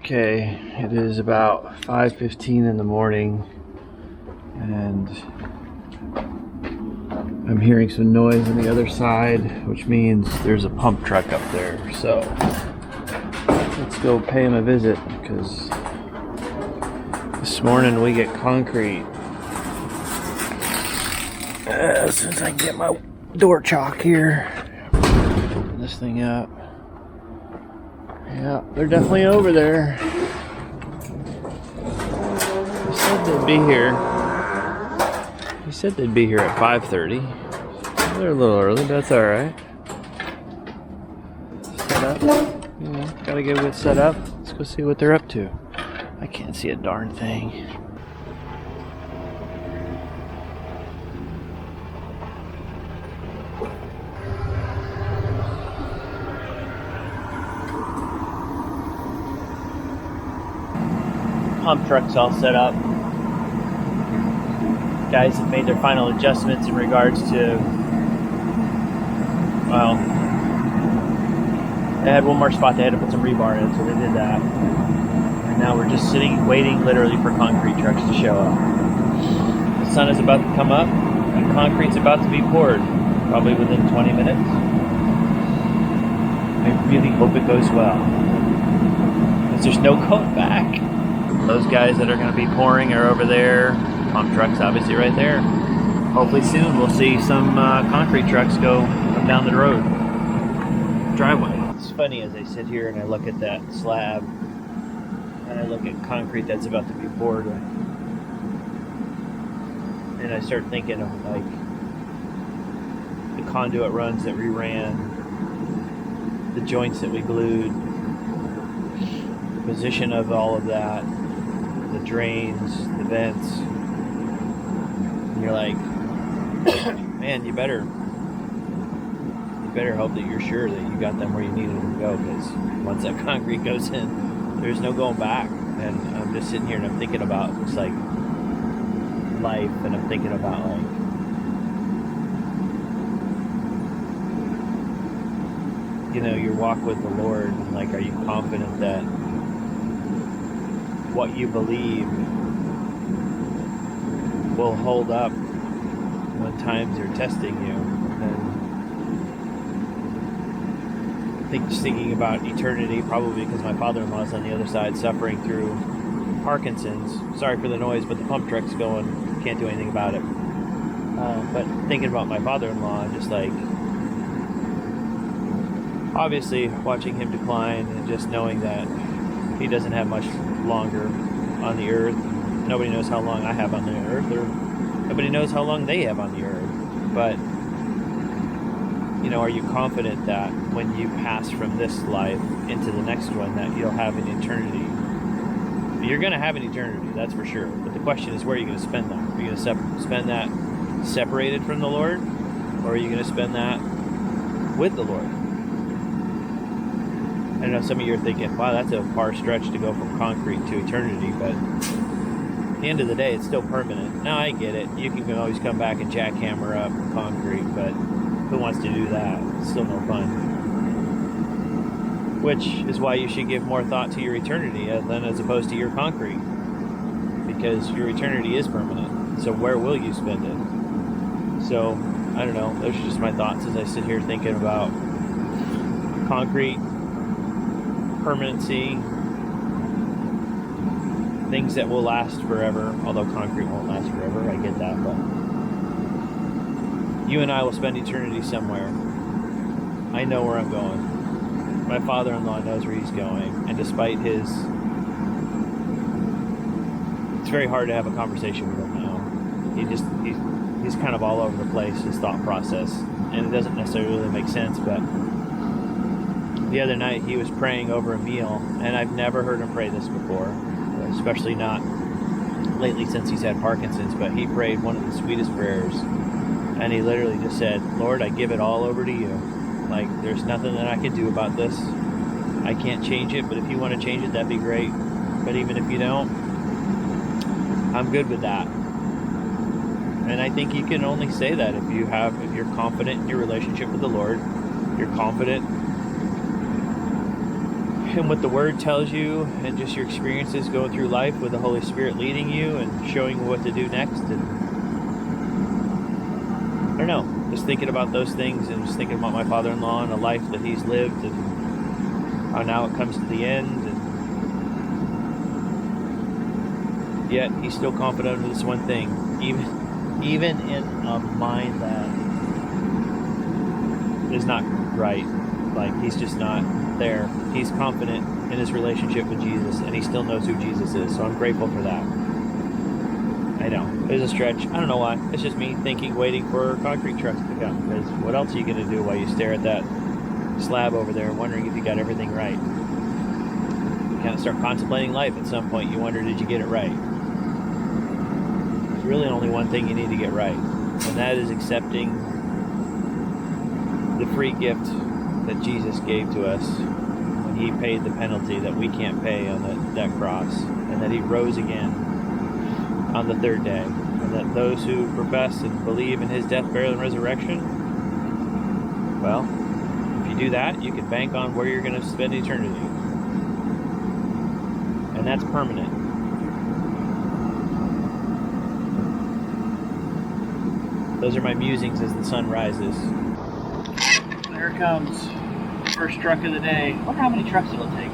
Okay, it is about 5:15 in the morning and I'm hearing some noise on the other side, which means there's a pump truck up there. So let's go pay him a visit because this morning we get concrete. Since I can get my door chock here, open this thing up. Yeah, they're definitely over there. They said they'd be here. He said they'd be here at 5:30. They're a little early, but that's alright. Set up. You know, gotta get it set up. Let's go see what they're up to. I can't see a darn thing. Pump truck's all set up. Guys have made their final adjustments in regards to, well, they had one more spot they had to put some rebar in, so they did that. And now we're just sitting, waiting literally for concrete trucks to show up. The sun is about to come up, and concrete's about to be poured, probably within 20 minutes. I really hope it goes well, because there's no going back. Those guys that are going to be pouring are over there. Pump trucks obviously right there. Hopefully soon we'll see some concrete trucks come down the road driveway. It's funny as I sit here and I look at that slab and I look at concrete that's about to be poured, and I start thinking of like the conduit runs that we ran, the joints that we glued, the position of all of that, the drains, the vents, and you're like, man, you better hope that you're sure that you got them where you needed them to go, because once that concrete goes in, there's no going back. And I'm just sitting here and I'm thinking about just like life, and I'm thinking about like, you know, your walk with the Lord, and like, are you confident that what you believe will hold up when times are testing you? And I think just thinking about eternity, probably because my father-in-law's on the other side suffering through Parkinson's. Sorry for the noise, but the pump truck's going. Can't do anything about it. But thinking about my father-in-law, just like, obviously watching him decline and just knowing that he doesn't have much longer on the earth. Nobody knows how long I have on the earth, or nobody knows how long they have on the earth. But, you know, are you confident that when you pass from this life into the next one that you'll have an eternity? You're going to have an eternity, that's for sure. But the question is, where are you going to spend that? Are you going to spend that separated from the Lord? Or are you going to spend that with the Lord? I know some of you are thinking, wow, that's a far stretch to go from concrete to eternity, but at the end of the day, it's still permanent. Now, I get it. You can always come back and jackhammer up concrete, but who wants to do that? It's still no fun. Which is why you should give more thought to your eternity than as opposed to your concrete, because your eternity is permanent. So where will you spend it? So, I don't know. Those are just my thoughts as I sit here thinking about concrete, permanency, things that will last forever, although concrete won't last forever. I get that, but you and I will spend eternity somewhere. I know where I'm going. My father-in-law knows where he's going, and despite his, it's very hard to have a conversation with him now. He's kind of all over the place, his thought process, and it doesn't necessarily really make sense. But the other night he was praying over a meal, and I've never heard him pray this before, especially not lately since he's had Parkinson's. But he prayed one of the sweetest prayers, and he literally just said, Lord, I give it all over to you. Like, there's nothing that I can do about this. I can't change it, but if you want to change it, that'd be great. But even if you don't, I'm good with that. And I think you can only say that if you're confident in your relationship with the Lord, you're confident and what the Word tells you, and just your experiences going through life with the Holy Spirit leading you and showing you what to do next. And I don't know, just thinking about those things and just thinking about my father-in-law and the life that he's lived and how now it comes to the end. And yet he's still confident of this one thing, even in a mind that is not right. Like, he's just not there. He's confident in his relationship with Jesus, and he still knows who Jesus is. So I'm grateful for that. I know, it's a stretch. I don't know why. It's just me thinking, waiting for concrete trucks to come. Because what else are you going to do while you stare at that slab over there, wondering if you got everything right? You kind of start contemplating life at some point. You wonder, did you get it right? There's really only one thing you need to get right, and that is accepting the free gift that Jesus gave to us when he paid the penalty that we can't pay on that cross, and that he rose again on the third day, and that those who profess and believe in his death, burial, and resurrection, well, if you do that, you can bank on where you're going to spend eternity, and that's permanent. Those are my musings as the sun rises. There it comes. First truck of the day. I wonder how many trucks it'll take.